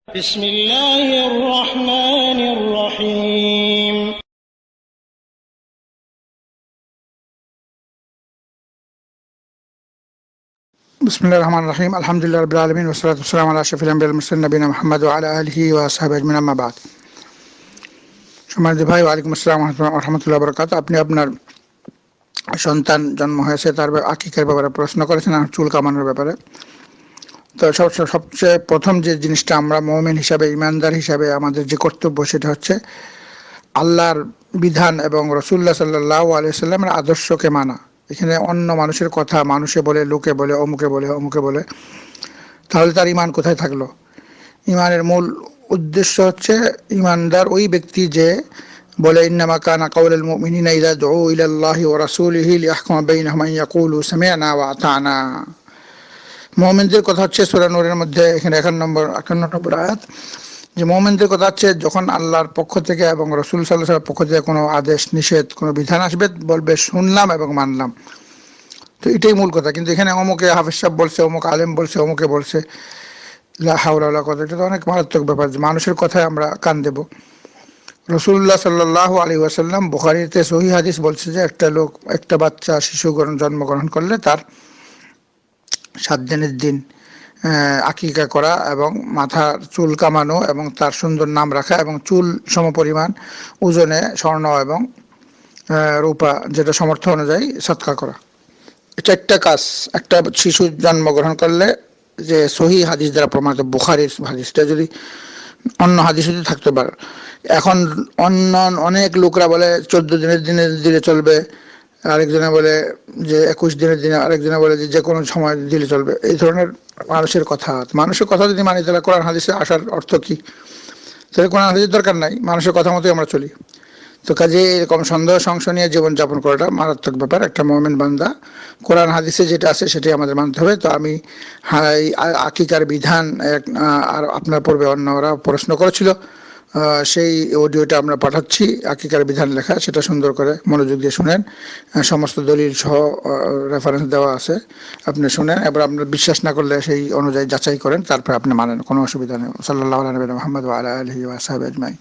بسم الله الرحمن الرحيم بسم الله الرحمن الرحيم الحمد لله رب العالمين والصلاة والسلام على أشرف الأنبياء والمرسلين نبينا محمد وعلى آله وصحبه أجمعين أما بعد। সম্মানিত ভাই, ওয়ালাইকুম আসসালাম ওয়া রাহমাতুল্লাহি ওয়া বারাকাতুহু। আপনি আপনার সন্তান জন্ম হয়েছে তার আকিকার ব্যাপারে প্রশ্ন করেছেন, আর চুল কামানোর ব্যাপারে। তো সবচেয়ে প্রথম যে জিনিসটা আমরা মুমিন হিসাবে, ইমানদার হিসাবে আমাদের যে কর্তব্য, সেটা হচ্ছে আল্লাহর বিধান এবং রাসূলুল্লাহ সাল্লাল্লাহু আলাইহি ওয়াসাল্লামের আদর্শকে মানা। এখানে অন্য মানুষের কথা মানুষে বলে, লোকে বলে, অমুকে বলে, তাহলে তার ইমান কোথায় থাকলো? ইমানের মূল উদ্দেশ্য হচ্ছে ইমানদার ওই ব্যক্তি যে বলে, ইন্নামা কানা কাউলুল মুমিনিনা ইযা দুউ ইলাল্লাহি ওয়া রাসূলিহি লিয়াহকুমা বাইনাহুম আন ইয়াকুলু সামি'না ওয়া আতা'না। মুমিনদের কথা হচ্ছে সূরা নূরের মধ্যে এখানে 51 নম্বর আয়াত, যে মুমিনদের কথা হচ্ছে যখন আল্লাহর পক্ষ থেকে এবং রাসূল সাল্লাল্লাহু আলাইহি ওয়াসাল্লামের পক্ষ থেকে কোনো আদেশ নিষেধ, কোনো বিধান আসবে, বলবে শুনলাম এবং মানলাম। তো এটাই মূল কথা। কিন্তু এখানে অমুকে হাফেজ সাহেব বলছে, অমুক আলেম বলছে, অমুকে বলছে, লা হাওলা ওয়ালা কুওয়াতা, এটা তো অনেক মারাত্মক ব্যাপার যে মানুষের কথায় আমরা কান দেব। রাসূলুল্লাহ সাল্লাল্লাহু আলাইহি ওয়াসাল্লাম বুখারীতে সহিহ হাদিস বলছে যে একটা বাচ্চা শিশু জন্মগ্রহণ করলে তার 7 দিনের দিন আকিকা করা এবং মাথার চুল কামানো এবং তার সুন্দর নাম রাখা এবং চুল সমপরিমাণ ওজনে স্বর্ণ এবং রূপা যেটা সামর্থ্য অনুযায়ী সদকা করা। এটা একটা কাজ একটা শিশু জন্মগ্রহণ করলে, যে সহিহ হাদিস দ্বারা প্রমাণিত। বুখারীর হাদিসটা যদি অন্য হাদিস যদি থাকতে পারে। এখন অনেক লোকরা বলে 14 দিনের দিনে দিলে চলবে, আরেকজনে বলে যে 21 দিনের দিনে, আরেকজনে বলে যে কোনো সময় দিলে চলবে। এই ধরনের মানুষের কথা যদি মানি, তাহলে কোরআন হাদিসে আসার অর্থ কি? তাহলে কোরআন হাদিসের দরকার নাই, মানুষের কথা মতোই আমরা চলি। তো কাজে এরকম সন্দেহ সংশয় নিয়ে জীবনযাপন করাটা মারাত্মক ব্যাপার। একটা মুমিন বান্দা কোরআন হাদিসে যেটা আছে সেটাই আমাদের মানতে হবে। তো আমি আকিকার বিধান আর আপনার পূর্বে অন্যরা প্রশ্ন করেছিল, সেই অডিওটা আমরা পাঠাচ্ছি, আকিকার বিধান লেখা, সেটা সুন্দর করে মনোযোগ দিয়ে শুনেন। সমস্ত দলিল সহ রেফারেন্স দেওয়া আছে, আপনি শুনেন। এবার আপনার বিশ্বাস না করলে সেই অনুযায়ী যাচাই করেন, তারপর আপনি মানেন, কোনো অসুবিধা নেই। সাল্লাল্লাহু আলা নবিয়িনা মুহাম্মদ ওয়া আলা আলিহি ওয়া সাহবিহি আজমাইন।